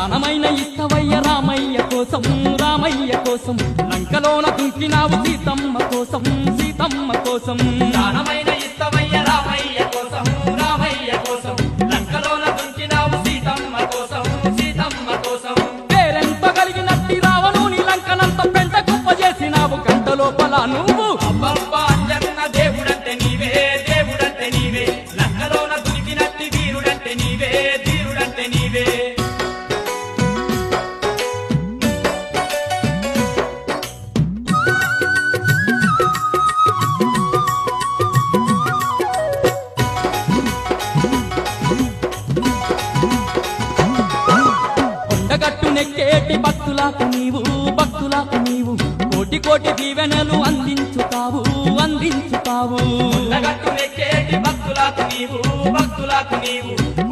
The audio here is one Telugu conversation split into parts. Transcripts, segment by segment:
ప్రాణమైన ఇస్తవయ్య రామయ్య కోసం రామయ్య కోసం లంకలోన దుంకినావు సీతమ్మ కోసం సీతమ్మ కోసం ప్రాణమైన ఇస్తవయ్య రామయ్య కోసం రామయ్య కోసం లంకలోన దుంకినావు సీతమ్మ కోసం సీతమ్మ కోసం పేరెంత కలిగినట్టి రావణుని లంకనంత పెంట కుప్ప చేసినావు గంట లోపల నువ్వు అబ్బబ్బ అంజన్న దేవుడంటే నీవే దేవుడంటే నీవే లంకలోన దునికినట్టి వీరుడంటే నీవే ధీరుడంటే నీవే కొండగట్టు నెక్కేటి భక్తులకు నీవు కోటి కోటి దీవెనలు అందించుతావు అందించుతావు కొండగట్టు నెక్కేటి భక్తులకు నీవు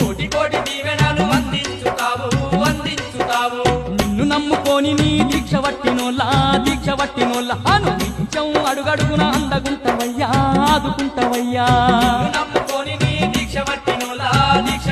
కోటి కోటి దీవెనలు అందించుతావు అందించుతావు నిన్ను నమ్ముకొని నీ దీక్ష పట్టినోళ్ళ అను నిత్యం అడుగడుగున అందగుంటవయ్యా ఆదుకుంటవయ్యా నమ్ముకొని నీ దీక్ష పట్టినోలా దీక్ష